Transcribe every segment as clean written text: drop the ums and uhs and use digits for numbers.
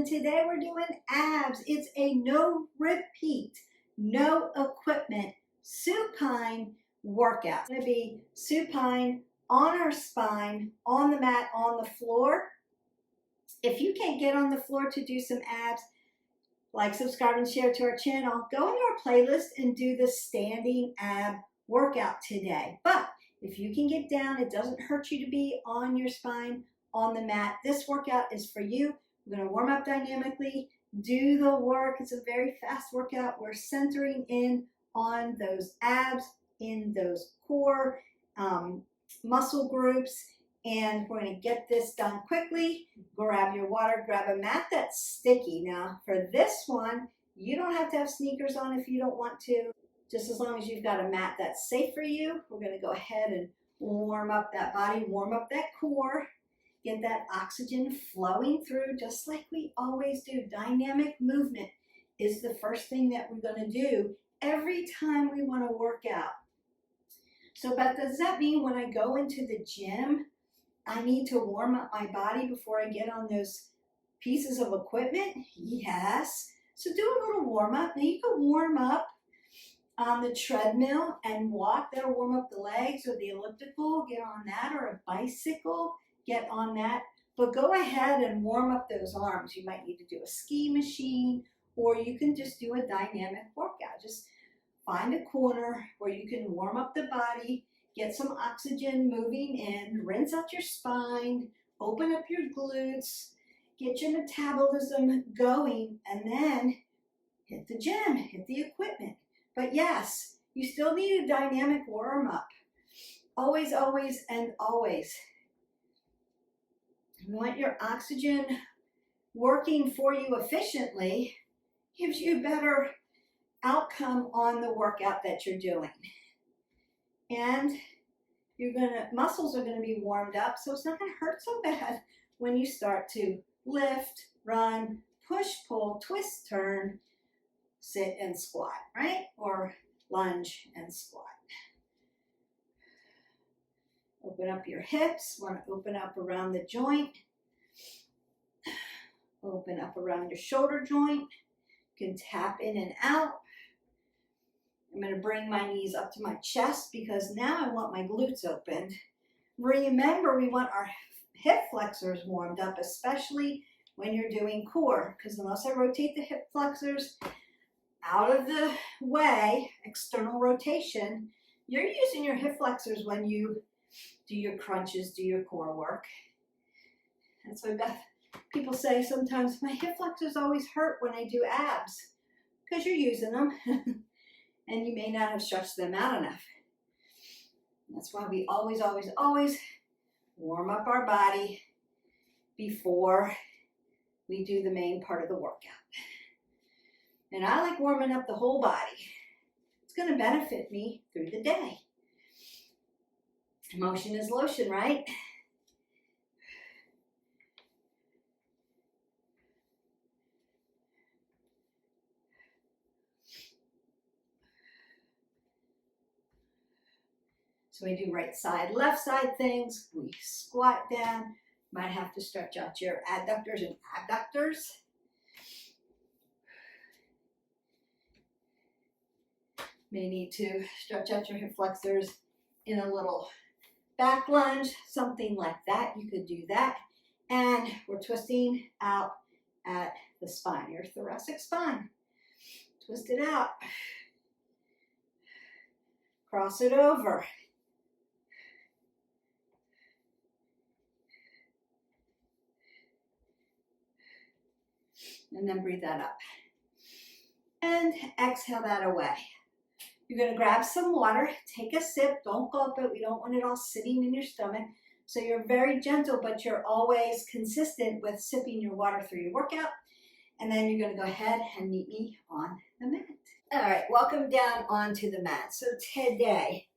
and today we're doing abs. It's a no repeat, no equipment, supine workout. It's going to be supine on our spine, on the mat, on the floor. If you can't get on the floor to do some abs, like, subscribe, and share to our channel, go into our playlist and do the standing ab workout today. But if you can get down, it doesn't hurt you to be on your spine, on the mat. This workout is for you. We're going to warm up dynamically, do the work. It's a very fast workout. We're centering in on those abs, in those core muscle groups, and we're going to get this done quickly. Grab your water, grab a mat that's sticky. Now, for this one, you don't have to have sneakers on if you don't want to. Just as long as you've got a mat that's safe for you, we're going to go ahead and warm up that body, warm up that core, get that oxygen flowing through just like we always do. Dynamic movement is the first thing that we're going to do every time we want to work out. So, Beth, does that mean when I go into the gym, I need to warm up my body before I get on those pieces of equipment? Yes. So do a little warm up. Now you can warm up on the treadmill and walk. That'll warm up the legs, or the elliptical, get on that, or a bicycle, get on that. But go ahead and warm up those arms. You might need to do a ski machine, or you can just do a dynamic workout. Just find a corner where you can warm up the body, get some oxygen moving in, rinse out your spine, open up your glutes, get your metabolism going, and then hit the gym, hit the equipment. But yes, you still need a dynamic warm-up. Always, always, and always. You want your oxygen working for you efficiently, gives you a better outcome on the workout that you're doing. And muscles are gonna be warmed up, so it's not gonna hurt so bad when you start to lift, run, push, pull, twist, turn, sit and squat, right? Or lunge and squat. Open up your hips. Want to open up around the joint. Open up around your shoulder joint. You can tap in and out. I'm going to bring my knees up to my chest because now I want my glutes opened. Remember, we want our hip flexors warmed up, especially when you're doing core, because unless I rotate the hip flexors out of the way, external rotation, you're using your hip flexors when you do your crunches, do your core work. That's why people say sometimes my hip flexors always hurt when I do abs, because you're using them and you may not have stretched them out enough. That's why we always, always, always warm up our body before we do the main part of the workout. And I like warming up the whole body. It's going to benefit me through the day. Motion is lotion, right? So we do right side, left side things. We squat down. Might have to stretch out your adductors and abductors. May need to stretch out your hip flexors in a little back lunge, something like that. You could do that. And we're twisting out at the spine, your thoracic spine. Twist it out. Cross it over. And then breathe that up. And exhale that away. You're going to grab some water, take a sip, don't gulp it. We don't want it all sitting in your stomach. So you're very gentle, but you're always consistent with sipping your water through your workout. And then you're going to go ahead and meet me on the mat. All right, welcome down onto the mat. So today,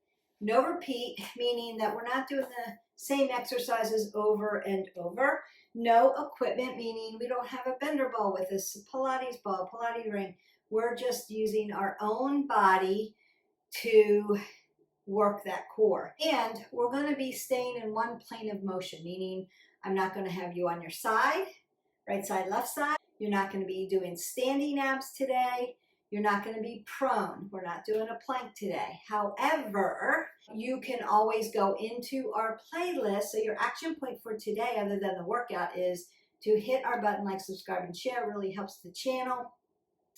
no repeat, meaning that we're not doing the same exercises over and over. No equipment, meaning we don't have a bender ball with us, a Pilates ball, Pilates ring. We're just using our own body to work that core. And we're going to be staying in one plane of motion, meaning I'm not going to have you on your side, right side, left side. You're not going to be doing standing abs today. You're not going to be prone. We're not doing a plank today. However, you can always go into our playlist. So your action point for today, other than the workout, is to hit our button, like, subscribe, and share. It really helps the channel.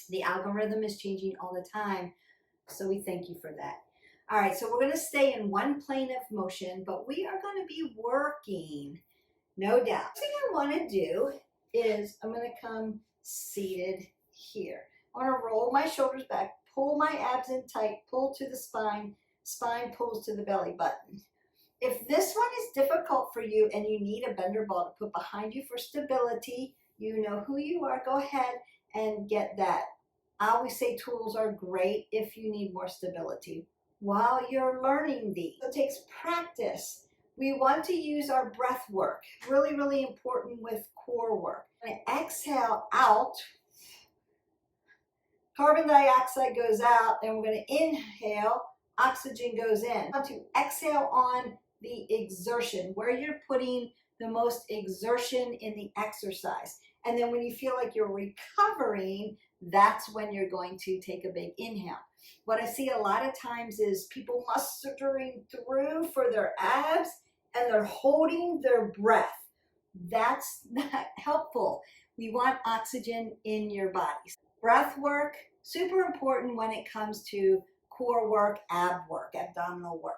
The algorithm is changing all the time, so we thank you for that. All right, so we're going to stay in one plane of motion, but we are going to be working, no doubt. The thing I want to do is I'm going to come seated here. I want to roll my shoulders back, pull my abs in tight, pull to the spine, spine pulls to the belly button. If this one is difficult for you and you need a bender ball to put behind you for stability, you know who you are, go ahead and get that. I always say tools are great if you need more stability while you're learning these. It takes practice. We want to use our breath work. Really, really important with core work. I'm going to exhale out. Carbon dioxide goes out, and we're going to inhale. Oxygen goes in. I want to exhale on the exertion, where you're putting the most exertion in the exercise. And then when you feel like you're recovering, that's when you're going to take a big inhale. What I see a lot of times is people mustering through for their abs and they're holding their breath. That's not helpful. We want oxygen in your body. Breath work, super important when it comes to core work, ab work, abdominal work.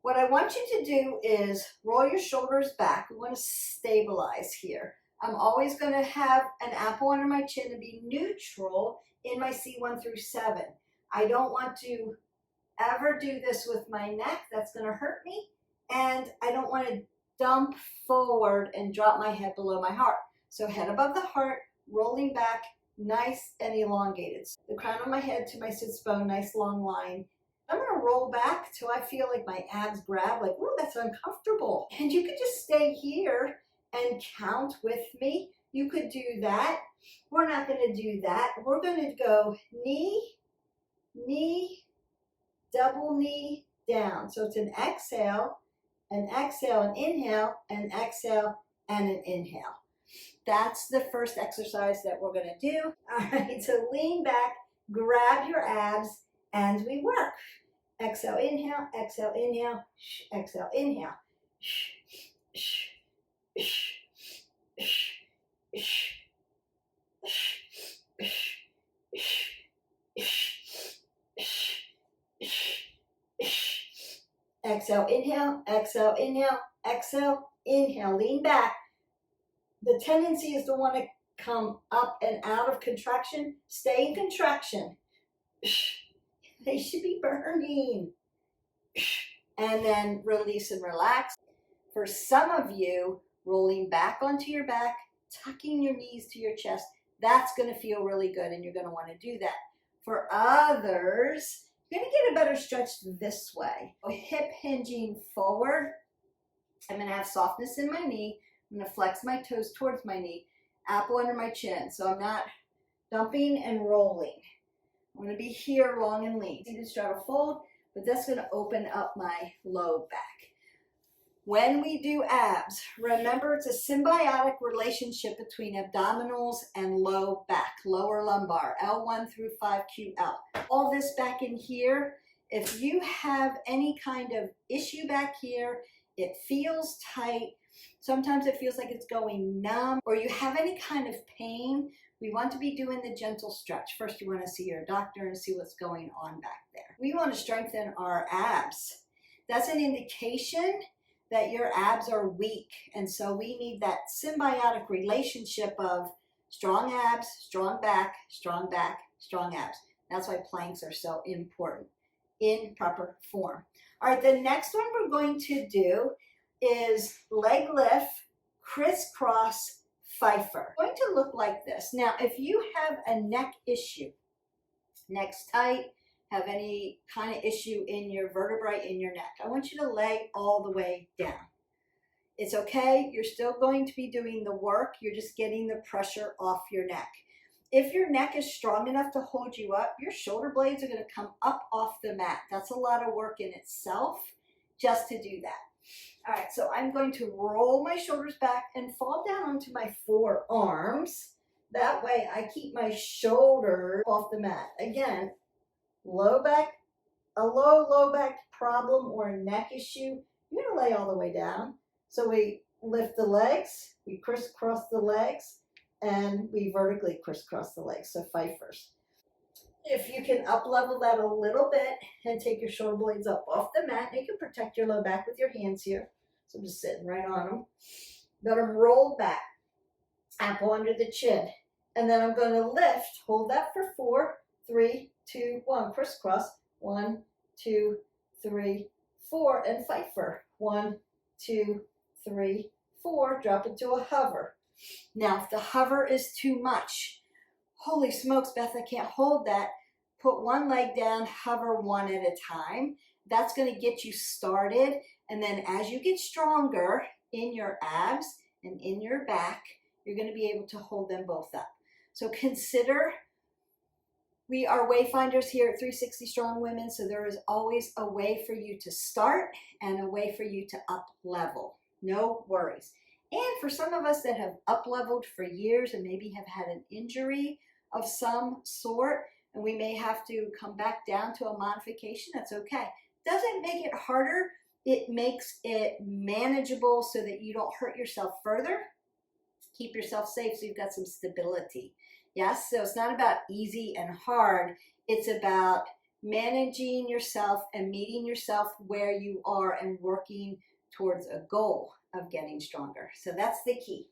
What I want you to do is roll your shoulders back. We want to stabilize here. I'm always going to have an apple under my chin and be neutral in my C1 through 7. I don't want to ever do this with my neck. That's going to hurt me. And I don't want to dump forward and drop my head below my heart. So head above the heart, rolling back, nice and elongated. So the crown of my head to my sits bone, nice long line. I'm going to roll back till I feel like my abs grab, like, ooh, that's uncomfortable. And you could just stay here and count with me. You could do that. We're not going to do that. We're going to go knee, knee, double knee, down. So it's an exhale, an inhale, an exhale, and an inhale. That's the first exercise that we're going to do. All right, so lean back, grab your abs, and we work. Exhale, inhale, exhale, inhale, exhale, inhale. Exhale, inhale, exhale, inhale, exhale, inhale. Lean back. The tendency is to want to come up and out of contraction. Stay in contraction. They should be burning. And then release and relax. For some of you, rolling back onto your back, tucking your knees to your chest, that's going to feel really good, and you're going to want to do that. For others, you're going to get a better stretch this way. Hip hinging forward. I'm going to have softness in my knee. I'm going to flex my toes towards my knee. Apple under my chin. So I'm not dumping and rolling. I'm going to be here long and lean. See the straddle fold, but that's going to open up my low back. When we do abs, remember it's a symbiotic relationship between abdominals and low back, lower lumbar, L1 through 5QL. All this back in here, if you have any kind of issue back here, it feels tight, sometimes it feels like it's going numb, or you have any kind of pain, we want to be doing the gentle stretch. First, you want to see your doctor and see what's going on back there. We want to strengthen our abs. That's an indication that your abs are weak, and so we need that symbiotic relationship of strong abs, strong back, strong back, strong abs. That's why planks are so important in proper form. All right, the next one we're going to do is leg lift, crisscross PFiffer. It's going to look like this. Now, if you have a neck issue, neck's tight, have any kind of issue in your vertebrae in your neck, I want you to lay all the way down. It's okay. You're still going to be doing the work. You're just getting the pressure off your neck. If your neck is strong enough to hold you up, your shoulder blades are going to come up off the mat. That's a lot of work in itself just to do that. All right, so I'm going to roll my shoulders back and fall down onto my forearms. That way I keep my shoulder off the mat. Again, low back, a low back problem or a neck issue, you're gonna lay all the way down. So we lift the legs, we crisscross the legs, and we vertically crisscross the legs, so PFiffers. If you can up level that a little bit and take your shoulder blades up off the mat, and you can protect your low back with your hands here. So I'm just sitting right on them. Let them roll back, apple under the chin. And then I'm going to lift, hold that for 4, 3, 2, 1, crisscross, 1, 2, 3, 4, and PFiffer, 1, 2, 3, 4, drop into a hover. Now, if the hover is too much, holy smokes, Beth, I can't hold that. Put one leg down, hover one at a time. That's going to get you started. And then as you get stronger in your abs and in your back, you're going to be able to hold them both up. So consider, we are wayfinders here at 360 Strong Women, so there is always a way for you to start and a way for you to up level. No worries. And for some of us that have up leveled for years and maybe have had an injury of some sort, and we may have to come back down to a modification, that's okay. Doesn't make it harder, it makes it manageable so that you don't hurt yourself further. Keep yourself safe so you've got some stability. Yes, so it's not about easy and hard, it's about managing yourself and meeting yourself where you are and working towards a goal of getting stronger. So that's the key.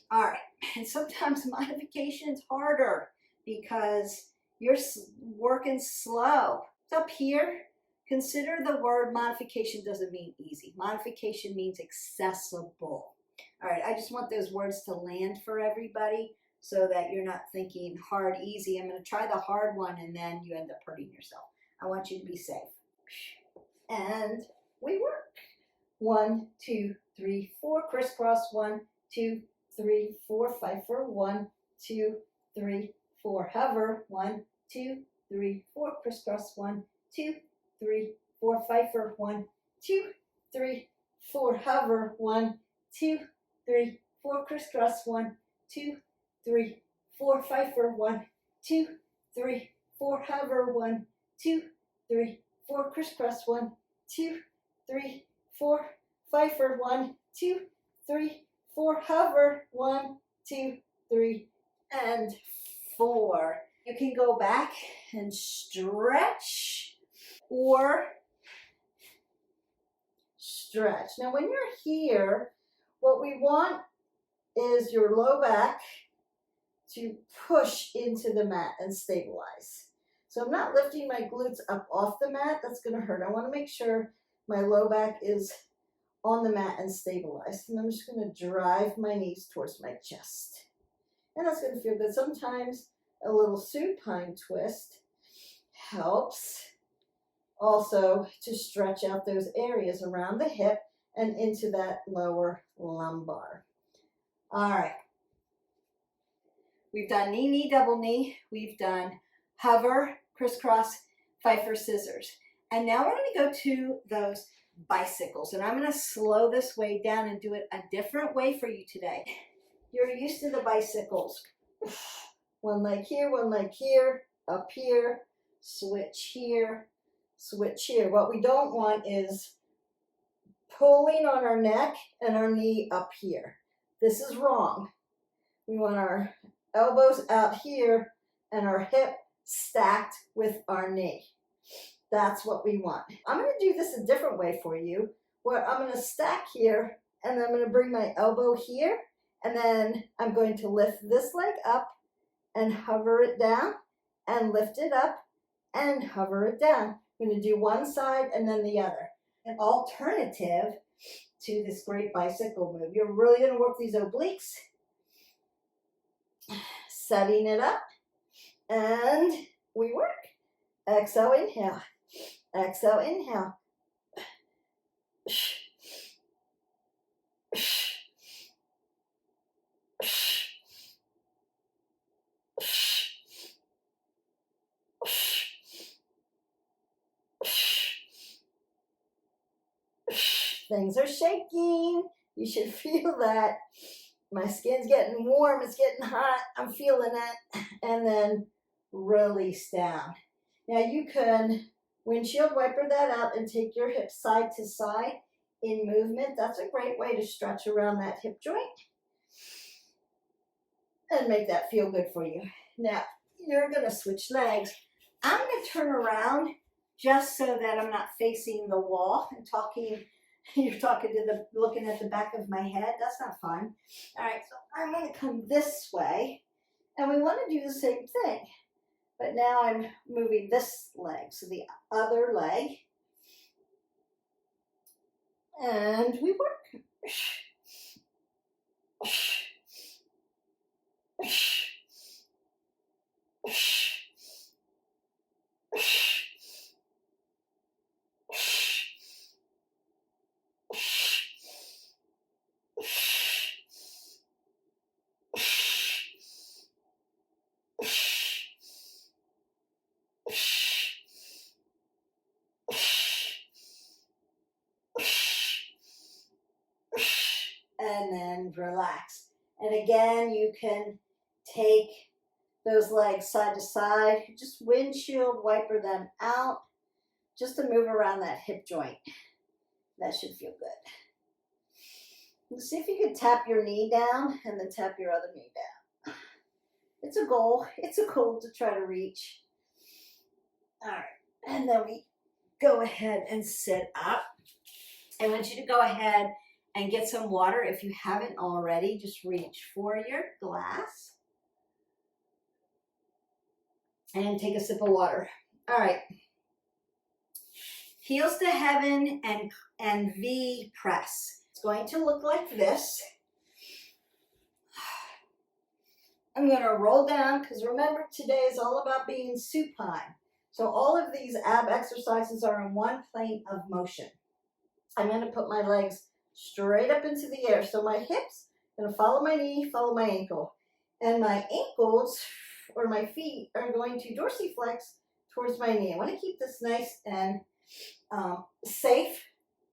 All right, and sometimes modification is harder because you're working slow. It's up here. Consider the word modification doesn't mean easy. Modification means accessible. All right, I just want those words to land for everybody so that you're not thinking hard, easy. I'm going to try the hard one and then you end up hurting yourself. I want you to be safe. And we work. 1, 2, 3, 4, crisscross, 1, 2, 3, 4, PFiffer, 1, 2, 3, 4, hover, 1, 2, 3, 4, crisscross, 1, 2, 3, 4, PFiffer, 1, 2, 3, 4, hover, 1, 2, 3, 4, crisscross, 1, 2, 3, 4, PFiffer, 1, 2, 3, 4, hover, 1, 2, 3, 4, crisscross, 1, 2, 3, 4, PFiffer, 1, 2, 3, 4, hover, 1, 2, 3, and 4. You can go back and stretch or stretch. Now when you're here, what we want is your low back to push into the mat and stabilize. So I'm not lifting my glutes up off the mat, that's going to hurt. I want to make sure my low back is on the mat and stabilized. And I'm just going to drive my knees towards my chest. And that's going to feel good. Sometimes a little supine twist helps also to stretch out those areas around the hip and into that lower lumbar. All right. We've done knee, knee, double knee. We've done hover, crisscross, PFiffer, scissors. And now we're going to go to those bicycles. And I'm going to slow this way down and do it a different way for you today. You're used to the bicycles. One leg here, up here, switch here, switch here. What we don't want is pulling on our neck and our knee up here. This is wrong. We want our elbows out here and our hip stacked with our knee. That's what we want. I'm going to do this a different way for you, where I'm going to stack here and then I'm going to bring my elbow here and then I'm going to lift this leg up and hover it down and lift it up and hover it down. I'm going to do one side and then the other. An alternative to this great bicycle move. You're really going to work these obliques, setting it up, and we work. Exhale, inhale. Exhale, inhale. Things are shaking. You should feel that. My skin's getting warm, it's getting hot, I'm feeling it, and then release down. Now you can windshield wiper that out and take your hips side to side in movement. That's a great way to stretch around that hip joint and make that feel good for you. Now, you're gonna switch legs. I'm gonna turn around just so that I'm not facing the wall and talking. You're talking to looking at the back of my head. That's not fun. All right, so I'm gonna come this way, and we wanna do the same thing. But now I'm moving this leg, so the other leg. And we work. And then relax. And again, you can take those legs side to side, just windshield wiper them out, just to move around that hip joint. That should feel good. See if you can tap your knee down and then tap your other knee down. It's a goal. It's a goal to try to reach. All right, and then we go ahead and sit up. I want you to go ahead and get some water. If you haven't already, just reach for your glass and take a sip of water. All right. Heels to heaven and V press. It's going to look like this. I'm going to roll down because remember today is all about being supine. So all of these ab exercises are in one plane of motion. I'm going to put my legs straight up into the air. So my hips are going to follow my knee, follow my ankle. And my ankles or my feet are going to dorsiflex towards my knee. I want to keep this nice and safe,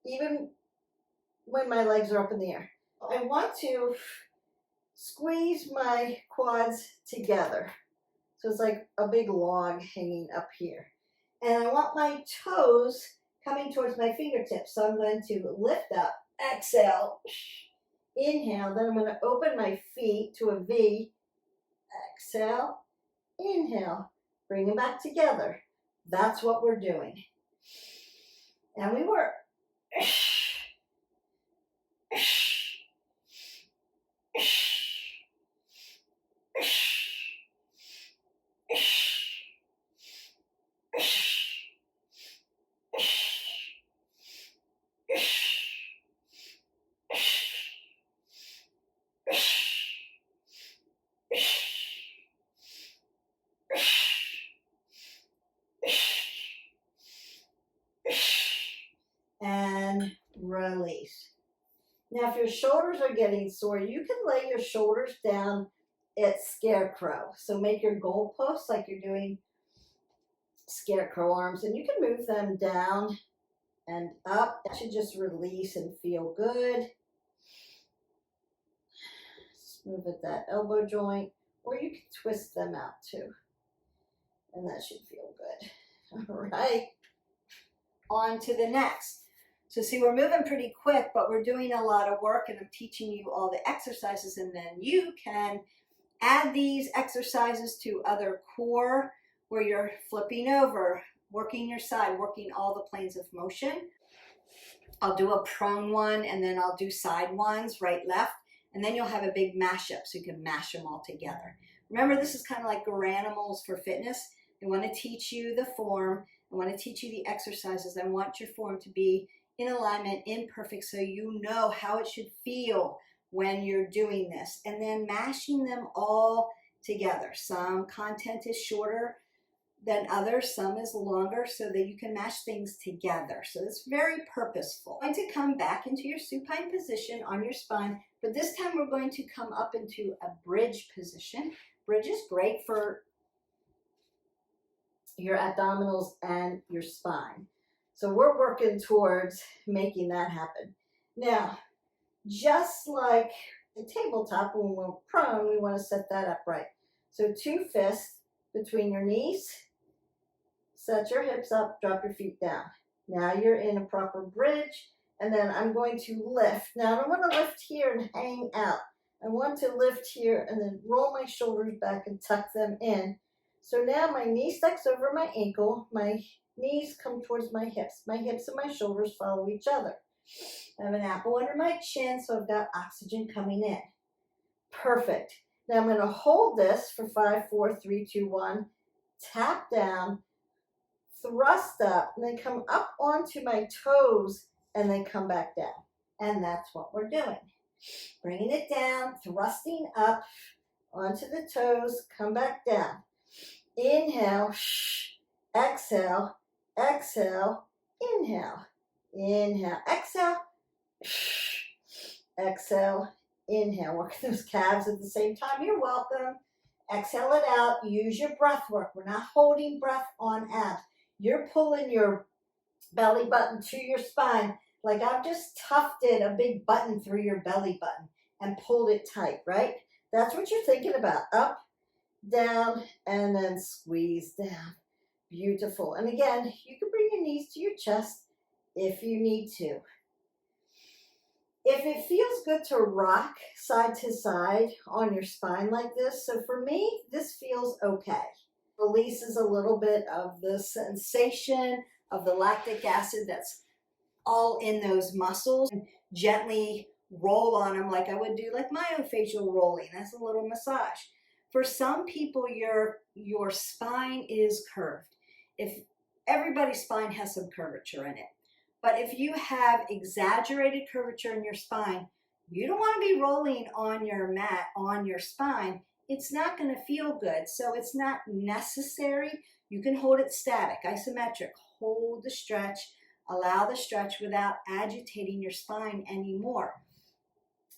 even when my legs are up in the air. I want to squeeze my quads together. So it's like a big log hanging up here. And I want my toes coming towards my fingertips. So I'm going to lift up, exhale, inhale. Then I'm going to open my feet to a V. Exhale, inhale, bring them back together. That's what we're doing. And we work. And release. Now, if your shoulders are getting sore, you can lay your shoulders down at scarecrow. So make your goalposts like you're doing scarecrow arms, and you can move them down and up. That should just release and feel good. Just move at that elbow joint, or you can twist them out too. And that should feel good. All right. On to the next. So see, we're moving pretty quick, but we're doing a lot of work, and I'm teaching you all the exercises, and then you can add these exercises to other core where you're flipping over, working your side, working all the planes of motion. I'll do a prone one, and then I'll do side ones, right, left, and then you'll have a big mashup so you can mash them all together. Remember, this is kind of like Garanimals for fitness. I want to teach you the form. I want to teach you the exercises. I want your form to be in alignment, in perfect, so you know how it should feel when you're doing this. And then mashing them all together. Some content is shorter than others, some is longer, so that you can mash things together. So it's very purposeful. I'm going to come back into your supine position on your spine, but this time we're going to come up into a bridge position. Bridge is great for your abdominals and your spine. So we're working towards making that happen. Now, just like The tabletop, when we're prone, we want to set that up right. So 2 fists between your knees. Set your hips up, drop your feet down. Now you're in a proper bridge, and then I'm going to lift. Now I don't want to lift here and hang out. I want to lift here and then roll my shoulders back and tuck them in. So now my knee stacks over my ankle, my knees come towards my hips and my shoulders follow each other. I have an apple under my chin, so I've got oxygen coming in. Perfect. Now I'm going to hold this for 5, 4, 3, 2, 1, tap down, thrust up, and then come up onto my toes, and then come back down. And that's what we're doing. Bringing it down, thrusting up onto the toes, come back down. Inhale, exhale, exhale, inhale, inhale, exhale, exhale, inhale. Work those calves at the same time. You're welcome. Exhale it out. Use your breath work. We're not holding breath on abs. You're pulling your belly button to your spine like I've just tufted a big button through your belly button and pulled it tight, right? That's what you're thinking about. Up, down, and then squeeze down. Beautiful. And again, you can bring your knees to your chest if you need to. If it feels good to rock side to side on your spine like this, so for me, this feels okay. Releases a little bit of the sensation of the lactic acid that's all in those muscles. And gently roll on them like I would do like myofascial rolling. That's a little massage. For some people, your spine is curved. If everybody's spine has some curvature in it. But if you have exaggerated curvature in your spine, you don't want to be rolling on your mat on your spine. It's not going to feel good. So it's not necessary. You can hold it static, isometric. Hold the stretch. Allow the stretch without agitating your spine anymore.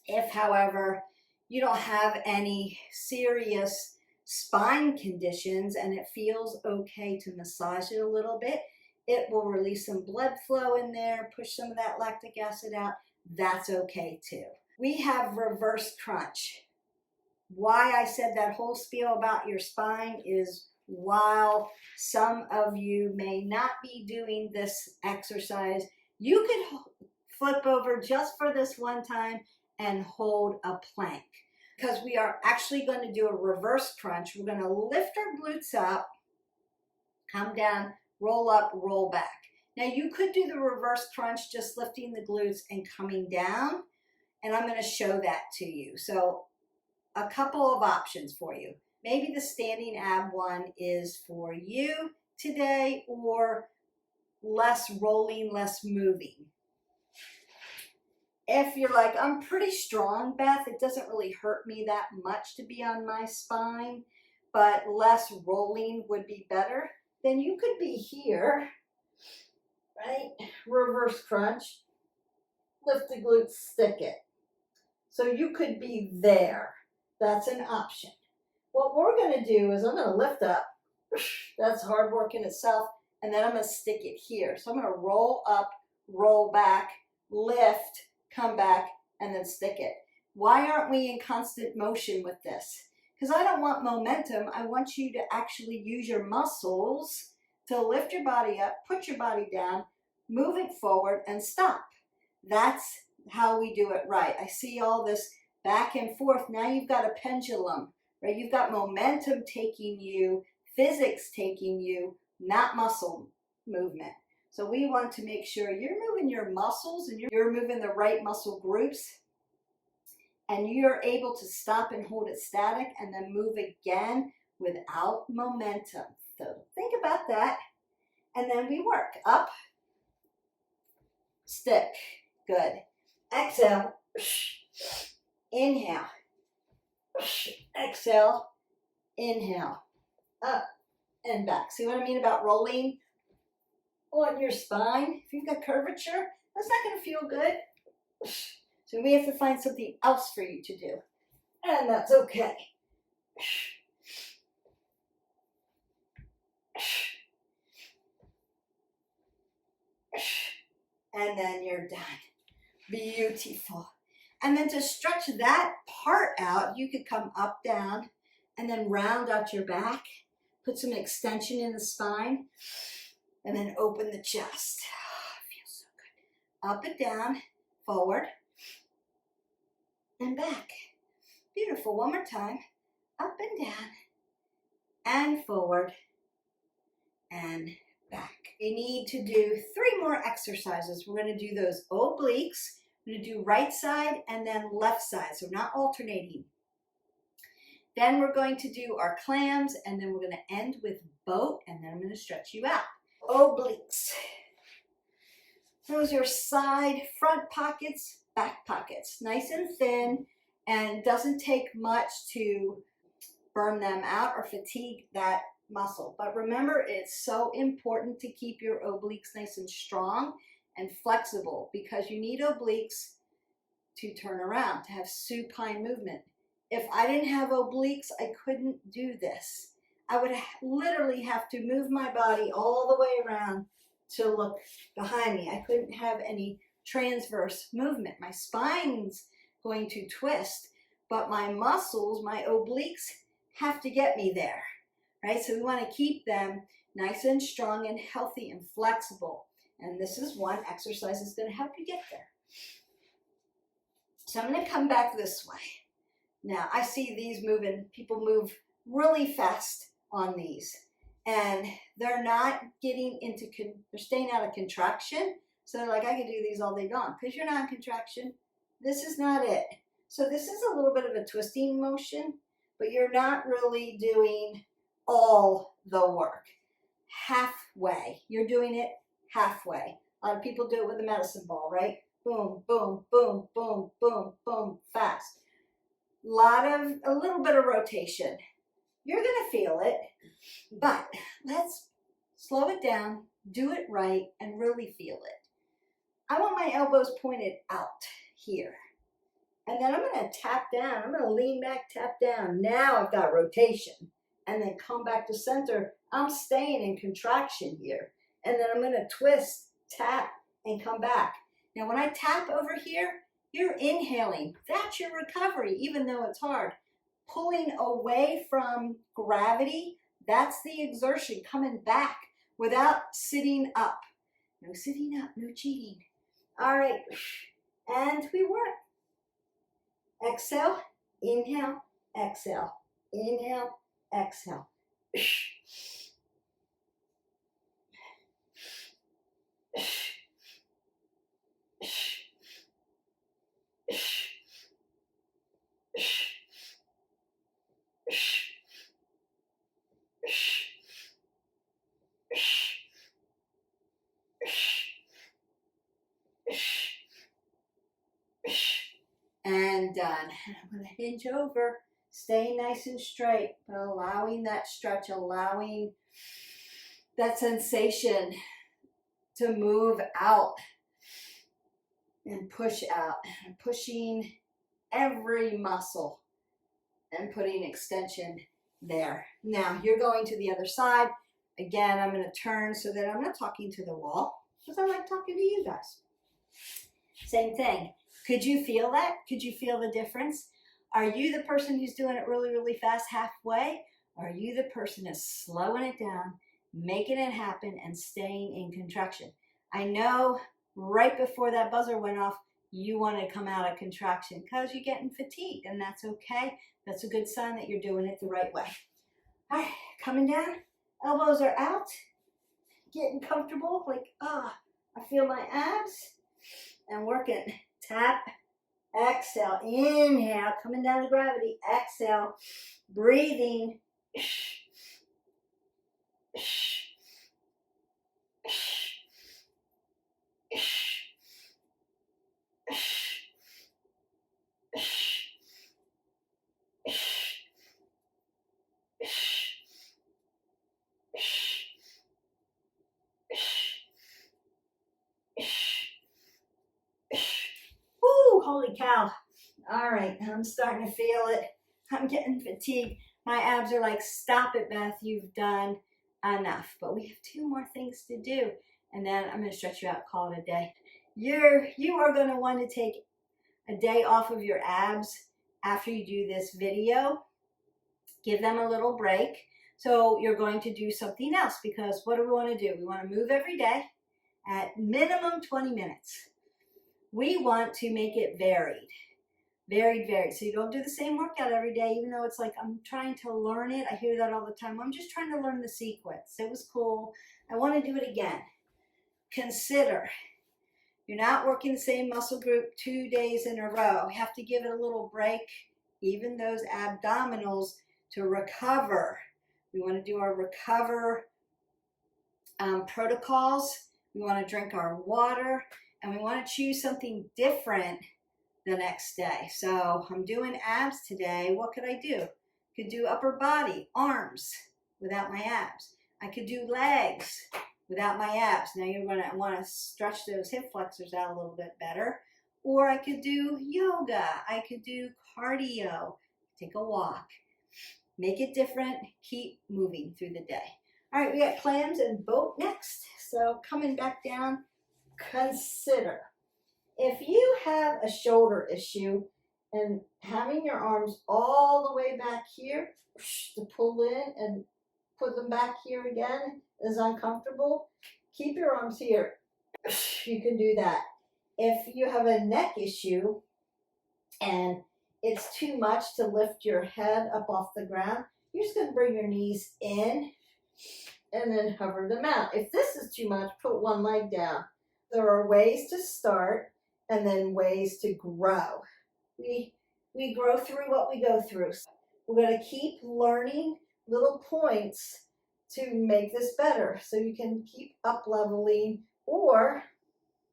If, however, you don't have any serious spine conditions and it feels okay to massage it a little bit, it will release some blood flow in there, push some of that lactic acid out. That's okay too. We have reverse crunch. Why I said that whole spiel about your spine is while some of you may not be doing this exercise, you could flip over just for this one time and hold a plank. Because we are actually going to do a reverse crunch. We're going to lift our glutes up, come down, roll up, roll back. Now you could do the reverse crunch just lifting the glutes and coming down, and I'm going to show that to you. So a couple of options for you. Maybe the standing ab one is for you today, or less rolling, less moving. If you're like, I'm pretty strong, Beth, it doesn't really hurt me that much to be on my spine, but less rolling would be better, then you could be here, right? Reverse crunch, lift the glutes, stick it. So you could be there. That's an option. What we're going to do is I'm going to lift up. That's hard work in itself. And then I'm going to stick it here. So I'm going to roll up, roll back, lift, come back, and then stick it. Why aren't we in constant motion with this? Because I don't want momentum. I want you to actually use your muscles to lift your body up, put your body down, move it forward, and stop. That's how we do it right. I see all this back and forth. Now you've got a pendulum, right? You've got momentum taking you, physics taking you, not muscle movement. So we want to make sure you're moving your muscles and you're moving the right muscle groups, and you're able to stop and hold it static and then move again without momentum. So think about that. And then we work up, stick, good. Exhale, inhale, exhale, inhale, up and back. See what I mean about rolling on your spine? If you've got curvature, that's not going to feel good. So we have to find something else for you to do. And that's okay. And then you're done. Beautiful. And then to stretch that part out, you could come up, down, and then round out your back. Put some extension in the spine, and then open the chest. Oh, it feels so good. Up and down, forward, and back. Beautiful. One more time. Up and down, and forward, and back. You need to do 3 more exercises. We're going to do those obliques. We're going to do right side and then left side, so not alternating. Then we're going to do our clams, and then we're going to end with boat, and then I'm going to stretch you out. Obliques. Those are side, front pockets, back pockets. Nice and thin, and doesn't take much to burn them out or fatigue that muscle. But remember, it's so important to keep your obliques nice and strong and flexible, because you need obliques to turn around, to have supine movement. If I didn't have obliques, I couldn't do this. I would literally have to move my body all the way around to look behind me. I couldn't have any transverse movement. My spine's going to twist, but my muscles, my obliques, have to get me there, right? So we want to keep them nice and strong and healthy and flexible. And this is one exercise that's going to help you get there. So I'm going to come back this way. Now, I see these moving, people move really fast on these, and they're not getting into, they're staying out of contraction. So they're like, I could do these all day long. Because you're not in contraction, this is not it. So this is a little bit of a twisting motion, but you're not really doing all the work. Halfway, you're doing it halfway. A lot of people do it with a medicine ball, right? Boom, boom, boom, boom, boom, boom, fast. A little bit of rotation. You're gonna feel it, but let's slow it down, do it right, and really feel it. I want my elbows pointed out here. And then I'm gonna tap down. I'm gonna lean back, tap down. Now I've got rotation. And then come back to center. I'm staying in contraction here. And then I'm gonna twist, tap, and come back. Now when I tap over here, you're inhaling. That's your recovery, even though it's hard. Pulling away from gravity, that's the exertion, coming back without sitting up. No sitting up, no cheating. All right, and we work. Exhale, inhale, exhale, inhale, exhale. And done. I'm going to hinge over, stay nice and straight, but allowing that stretch, allowing that sensation to move out and push out, and pushing every muscle and putting extension there. Now you're going to the other side. Again, I'm going to turn so that I'm not talking to the wall, because I like talking to you guys. Same thing. Could you feel that? Could you feel the difference? Are you the person who's doing it really, really fast halfway? Or are you the person that's slowing it down, making it happen, and staying in contraction? I know right before that buzzer went off, you want to come out of contraction because you're getting fatigued, and that's okay. That's a good sign that you're doing it the right way. All right, coming down, elbows are out, getting comfortable, like, I feel my abs, and working. Tap, exhale, inhale, coming down to gravity, exhale, breathing. Holy cow. All right, I'm starting to feel it. I'm getting fatigued. My abs are like, stop it, Beth, you've done enough. But we have 2 more things to do, and then I'm going to stretch you out, call it a day. You are going to want to take a day off of your abs after you do this video. Give them a little break. So you're going to do something else, because what do we want to do? We want to move every day at minimum 20 minutes. We want to make it varied. Varied. So you don't do the same workout every day, even though it's like, I'm trying to learn it. I hear that all the time. I'm just trying to learn the sequence. It was cool. I want to do it again. Consider, you're not working the same muscle group 2 days in a row. You have to give it a little break, even those abdominals, to recover. We want to do our recover protocols. We want to drink our water, and we want to choose something different the next day. So I'm doing abs today. What could I do? Could do upper body, arms without my abs. I could do legs without my abs. Now you're going to want to stretch those hip flexors out a little bit better. Or I could do yoga. I could do cardio. Take a walk. Make it different. Keep moving through the day. All right, we got clams and boat next. So coming back down, consider. If you have a shoulder issue and having your arms all the way back here to pull in and put them back here again is uncomfortable, keep your arms here. You can do that. If you have a neck issue and it's too much to lift your head up off the ground, you're just going to bring your knees in and then hover them out. If this is too much, put one leg down. There are ways to start and then ways to grow. We grow through what we go through. So we're going to keep learning little points to make this better, so you can keep up leveling. Or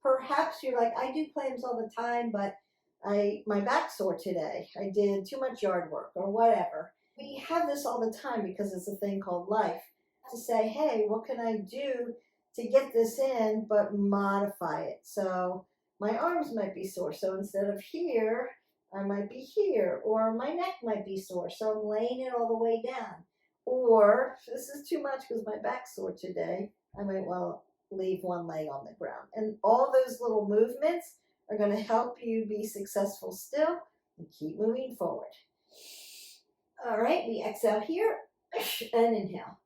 perhaps you're like, I do clams all the time, but my back's sore today. I did too much yard work or whatever. We have this all the time because it's a thing called life. To say, hey, what can I do to get this in but modify it? So my arms might be sore, so instead of here, I might be here, or my neck might be sore, so I'm laying it all the way down. Or this is too much because my back's sore today, I might want to leave one leg on the ground. And all those little movements are going to help you be successful still and keep moving forward. All right, we exhale here and inhale.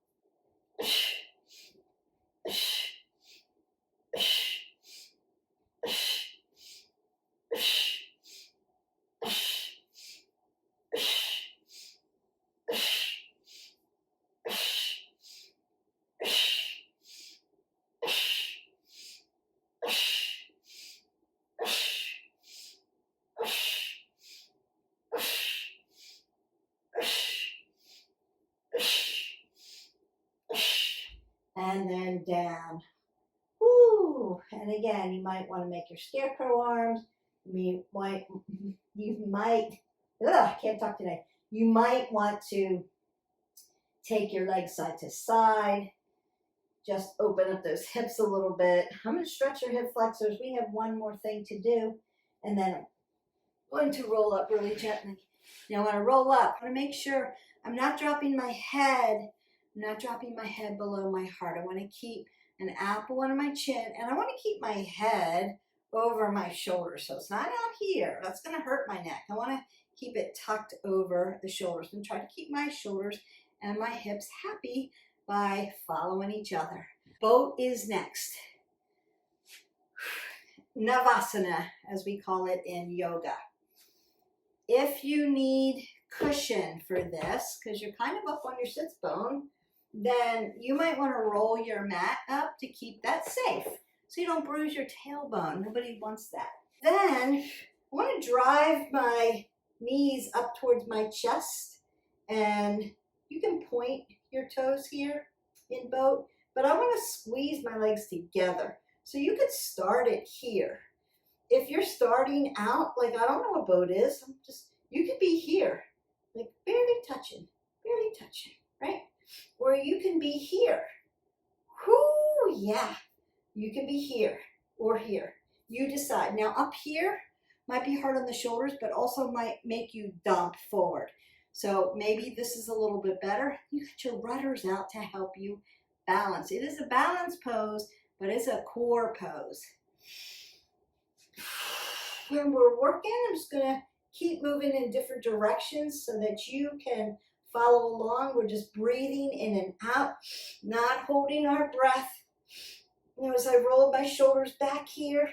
And then down. Woo! And again, you might want to make your scarecrow arms. You might, can't talk today. You might want to take your legs side to side. Just open up those hips a little bit. I'm going to stretch your hip flexors. We have one more thing to do. And then I'm going to roll up really gently. Now when I roll up, I want to make sure I'm not dropping my head. I'm not dropping my head below my heart. I want to keep an apple under my chin, and I want to keep my head over my shoulders. So it's not out here. That's going to hurt my neck. I want to keep it tucked over the shoulders and try to keep my shoulders and my hips happy by following each other. Boat is next. Navasana, as we call it in yoga. If you need cushion for this, because you're kind of up on your sits bone, then you might want to roll your mat up to keep that safe so you don't bruise your tailbone. Nobody wants that. Then I want to drive my knees up towards my chest, and you can point your toes here in boat, but I want to squeeze my legs together. So you could start it here. If you're starting out, like I don't know what boat is, you could be here, like barely touching, right? Or you can be here. Whoo, yeah. You can be here or here. You decide. Now up here might be hard on the shoulders, but also might make you dump forward. So maybe this is a little bit better. You get your rudders out to help you balance. It is a balance pose, but it's a core pose. when we're working, I'm just gonna keep moving in different directions so that you can follow along. We're just breathing in and out, not holding our breath. You know, as I roll my shoulders back here,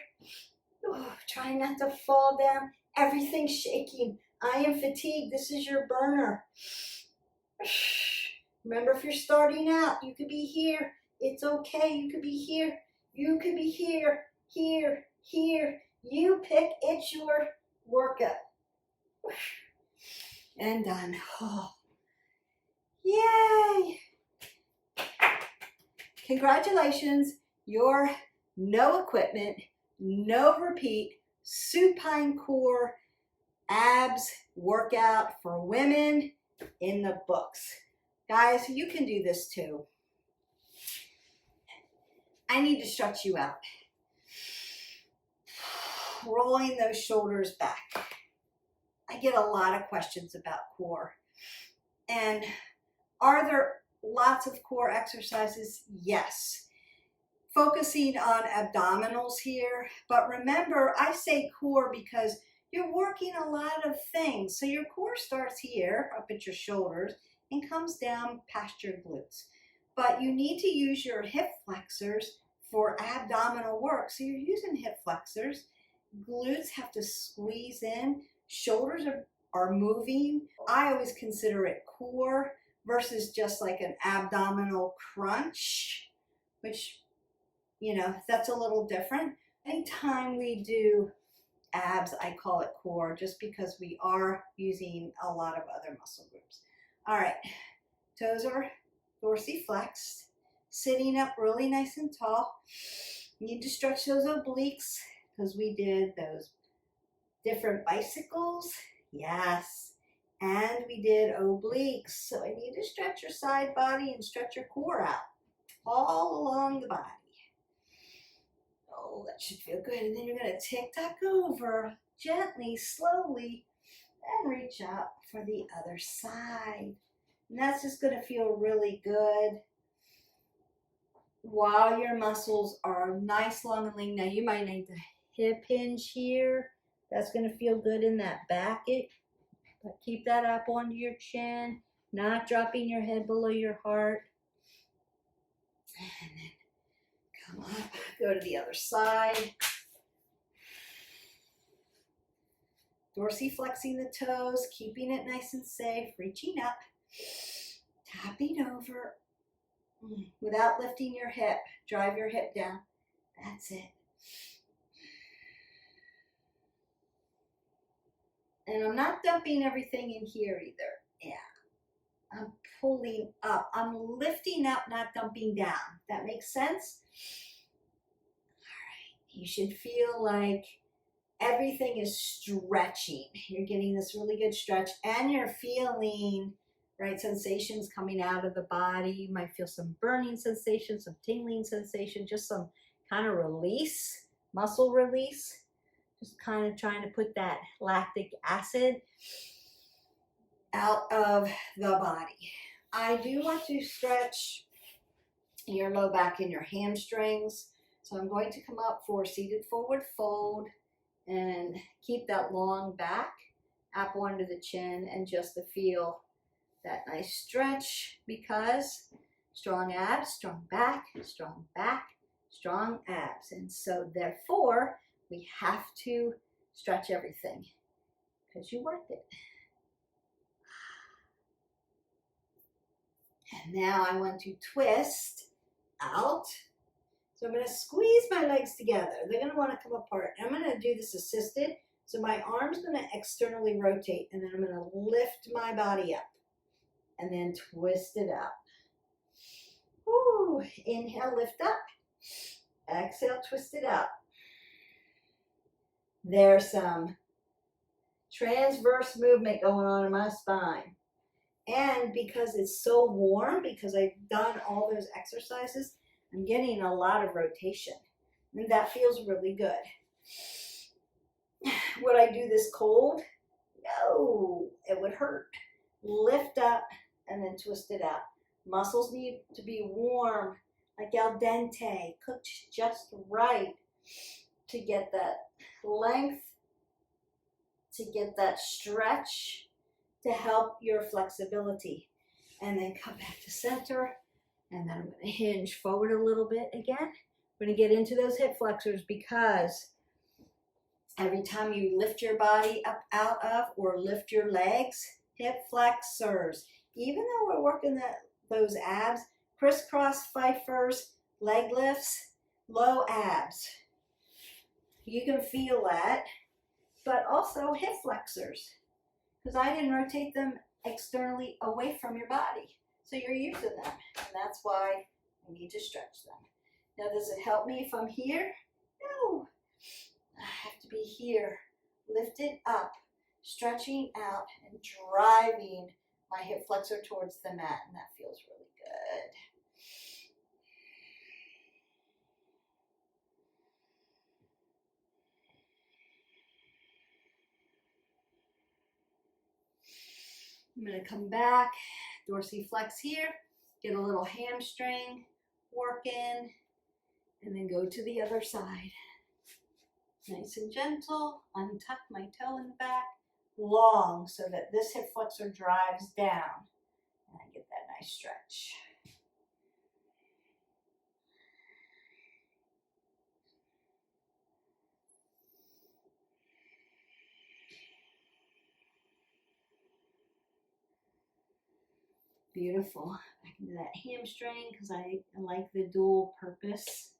trying not to fall down. Everything's shaking. I am fatigued. This is your burner. Remember, if you're starting out, you could be here. It's okay. You could be here. You could be here, here, here. You pick. It's your workout. And done. Oh. Yay! Congratulations. Your no equipment, no repeat, supine core abs workout for women in the books. Guys, you can do this too. I need to stretch you out. Rolling those shoulders back. I get a lot of questions about core. And are there lots of core exercises? Yes. Focusing on abdominals here. But remember, I say core because you're working a lot of things. So your core starts here, up at your shoulders, and comes down past your glutes. But you need to use your hip flexors for abdominal work. So you're using hip flexors. Glutes have to squeeze in. Shoulders are moving. I always consider it core versus just like an abdominal crunch, which, you know, that's a little different. Anytime we do abs, I call it core just because we are using a lot of other muscle groups. All right, toes are dorsiflexed, sitting up really nice and tall. You need to stretch those obliques because we did those different bicycles. Yes, and we did obliques. So I need to stretch your side body and stretch your core out all along the body. Oh, that should feel good. And then you're going to tick-tock over gently, slowly, and reach up for the other side. And that's just going to feel really good while your muscles are nice, long, and lean. Now, you might need the hip hinge here. That's going to feel good in that back. But keep that up onto your chin, not dropping your head below your heart. And then come up, go to the other side. Dorsiflexing the toes, keeping it nice and safe, reaching up, tapping over without lifting your hip. Drive your hip down. That's it. And I'm not dumping everything in here either. Yeah. I'm pulling up. I'm lifting up, not dumping down. That makes sense? All right. You should feel like everything is stretching. You're getting this really good stretch and you're feeling, right, sensations coming out of the body. You might feel some burning sensation, some tingling sensation, just some kind of release, muscle release. Just kind of trying to put that lactic acid out of the body. I do want to stretch your low back and your hamstrings. So I'm going to come up for seated forward fold and keep that long back up onto the chin and just to feel that nice stretch because strong abs, strong back, strong back, strong abs. And so therefore, we have to stretch everything because you worked it. And now I want to twist out. So I'm going to squeeze my legs together. They're going to want to come apart. I'm going to do this assisted. So my arm's going to externally rotate and then I'm going to lift my body up and then twist it out. Woo. Inhale, lift up. Exhale, twist it out. There's some transverse movement going on in my spine. And because it's so warm, because I've done all those exercises, I'm getting a lot of rotation. And that feels really good. Would I do this cold? No, it would hurt. Lift up and then twist it out. Muscles need to be warm, like al dente, cooked just right to get that length to get that stretch to help your flexibility. And then come back to center, and then I'm going to hinge forward a little bit again. I'm going to get into those hip flexors, because every time you lift your body up out of or lift your legs, hip flexors, even though we're working those abs, crisscross PFiffers, leg lifts, low abs. You can feel that, but also hip flexors, because I didn't rotate them externally away from your body. So you're using them, and that's why I need to stretch them. Now, does it help me if I'm here? No. I have to be here, lifted up, stretching out, and driving my hip flexor towards the mat, and that feels really good. I'm going to come back, dorsiflex here, get a little hamstring working, and then go to the other side. Nice and gentle, untuck my toe in the back, long, so that this hip flexor drives down, and I get that nice stretch. Beautiful. Back into that hamstring, because I like the dual purpose.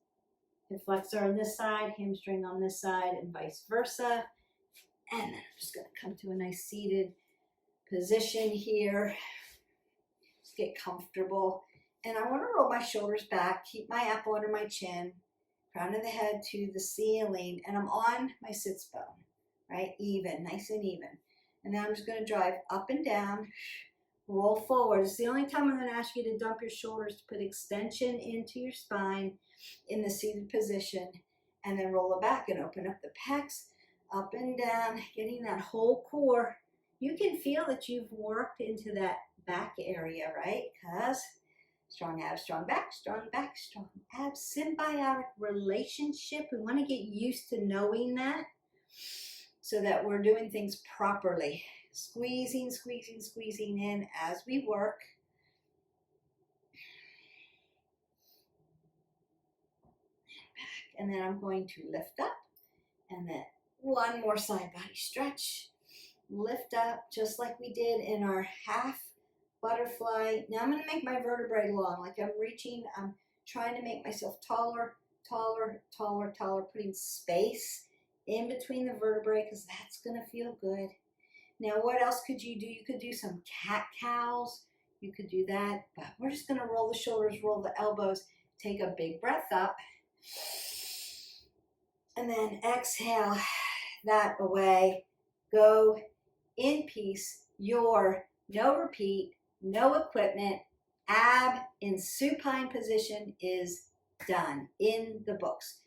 Hip flexor on this side, hamstring on this side, and vice versa. And then I'm just going to come to a nice seated position here. Just get comfortable. And I want to roll my shoulders back, keep my apple under my chin, crown of the head to the ceiling, and I'm on my sits bone, right? Even, nice and even. And then I'm just going to drive up and down, roll forward. It's the only time I'm going to ask you to dump your shoulders, to put extension into your spine in the seated position, and then roll it back and open up the pecs, up and down, getting that whole core. You can feel that you've worked into that back area, right? Because strong abs, strong back, strong abs, symbiotic relationship. We want to get used to knowing that, so that we're doing things properly. Squeezing, squeezing, squeezing in as we work. And then I'm going to lift up, and then one more side body stretch. Lift up just like we did in our half butterfly. Now I'm going to make my vertebrae long, like I'm reaching, I'm trying to make myself taller, taller, taller, taller, putting space in between the vertebrae, because that's going to feel good. Now, what else could you do? You could do some cat-cows. You could do that, but we're just going to roll the shoulders, roll the elbows, take a big breath up, and then exhale that away. Go in peace. Your no repeat, no equipment, ab in supine position is done in the books.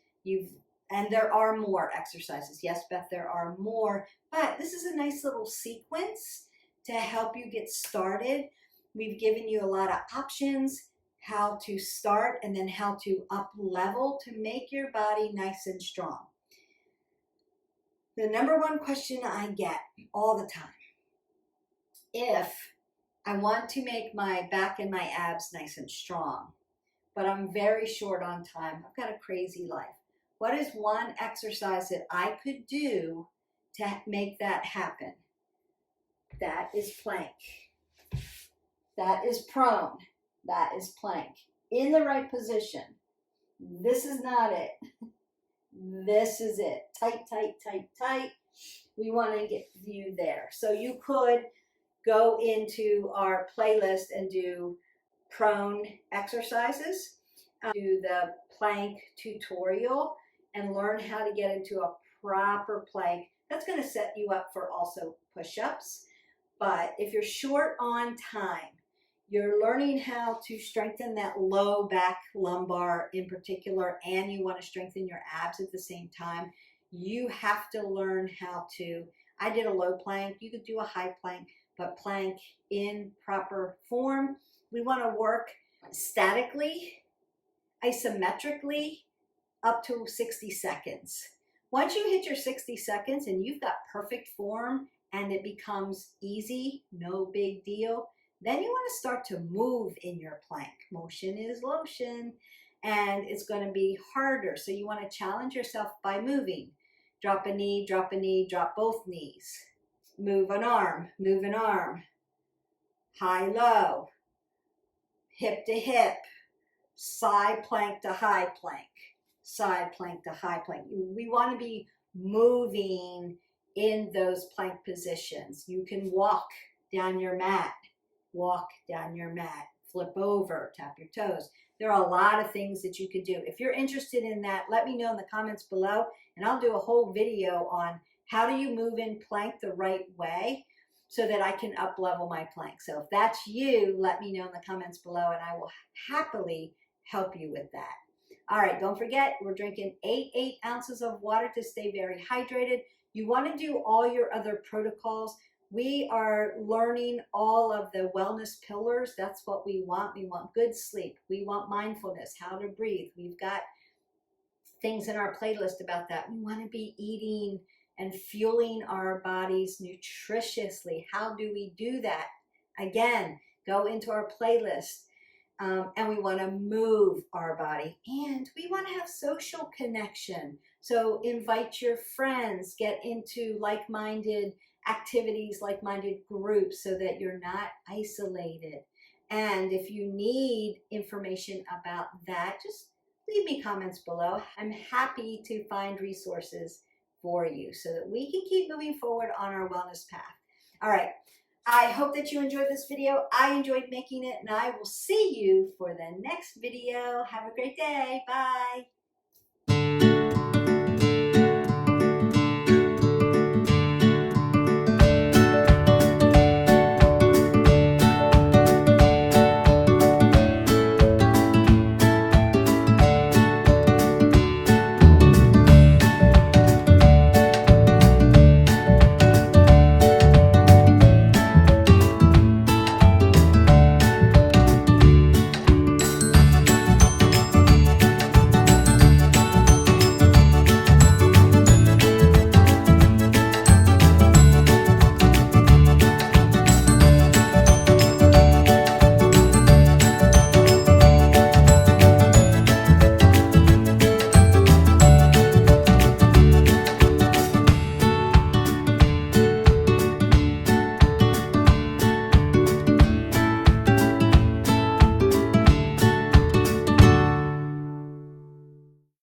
And there are more exercises. Yes, Beth, there are more, but this is a nice little sequence to help you get started. We've given you a lot of options, how to start, and then how to up level to make your body nice and strong. The number one question I get all the time, if I want to make my back and my abs nice and strong, but I'm very short on time, I've got a crazy life, what is one exercise that I could do to make that happen? That is plank. That is prone. That is plank. In the right position. This is not it. This is it. Tight, tight, tight, tight. We want to get you there. So you could go into our playlist and do prone exercises, do the plank tutorial, and learn how to get into a proper plank. That's going to set you up for also push-ups. But if you're short on time, you're learning how to strengthen that low back lumbar in particular, and you want to strengthen your abs at the same time, you have to learn how to, I did a low plank, you could do a high plank, but plank in proper form. We want to work statically, isometrically, up to 60 seconds. Once you hit your 60 seconds and you've got perfect form and it becomes easy, no big deal, then you want to start to move in your plank. Motion is lotion, and it's going to be harder. So you want to challenge yourself by moving. Drop a knee, drop a knee, drop both knees. Move an arm, move an arm. High, low, hip to hip, side plank to high plank, side plank to high plank. We want to be moving in those plank positions. You can walk down your mat, flip over, tap your toes. There are a lot of things that you could do. If you're interested in that, let me know in the comments below, and I'll do a whole video on how do you move in plank the right way so that I can up level my plank. So if that's you, let me know in the comments below, and I will happily help you with that. All right, don't forget, we're drinking 8 ounces of water to stay very hydrated. You want to do all your other protocols. We are learning all of the wellness pillars. That's what we want. We want good sleep. We want mindfulness, how to breathe. We've got things in our playlist about that. We want to be eating and fueling our bodies nutritiously. How do we do that? Again, go into our playlist. And we want to move our body, and we want to have social connection. So invite your friends, get into like-minded activities, like-minded groups, so that you're not isolated. And if you need information about that, just leave me comments below. I'm happy to find resources for you so that we can keep moving forward on our wellness path. All right. I hope that you enjoyed this video. I enjoyed making it, and I will see you for the next video. Have a great day. Bye.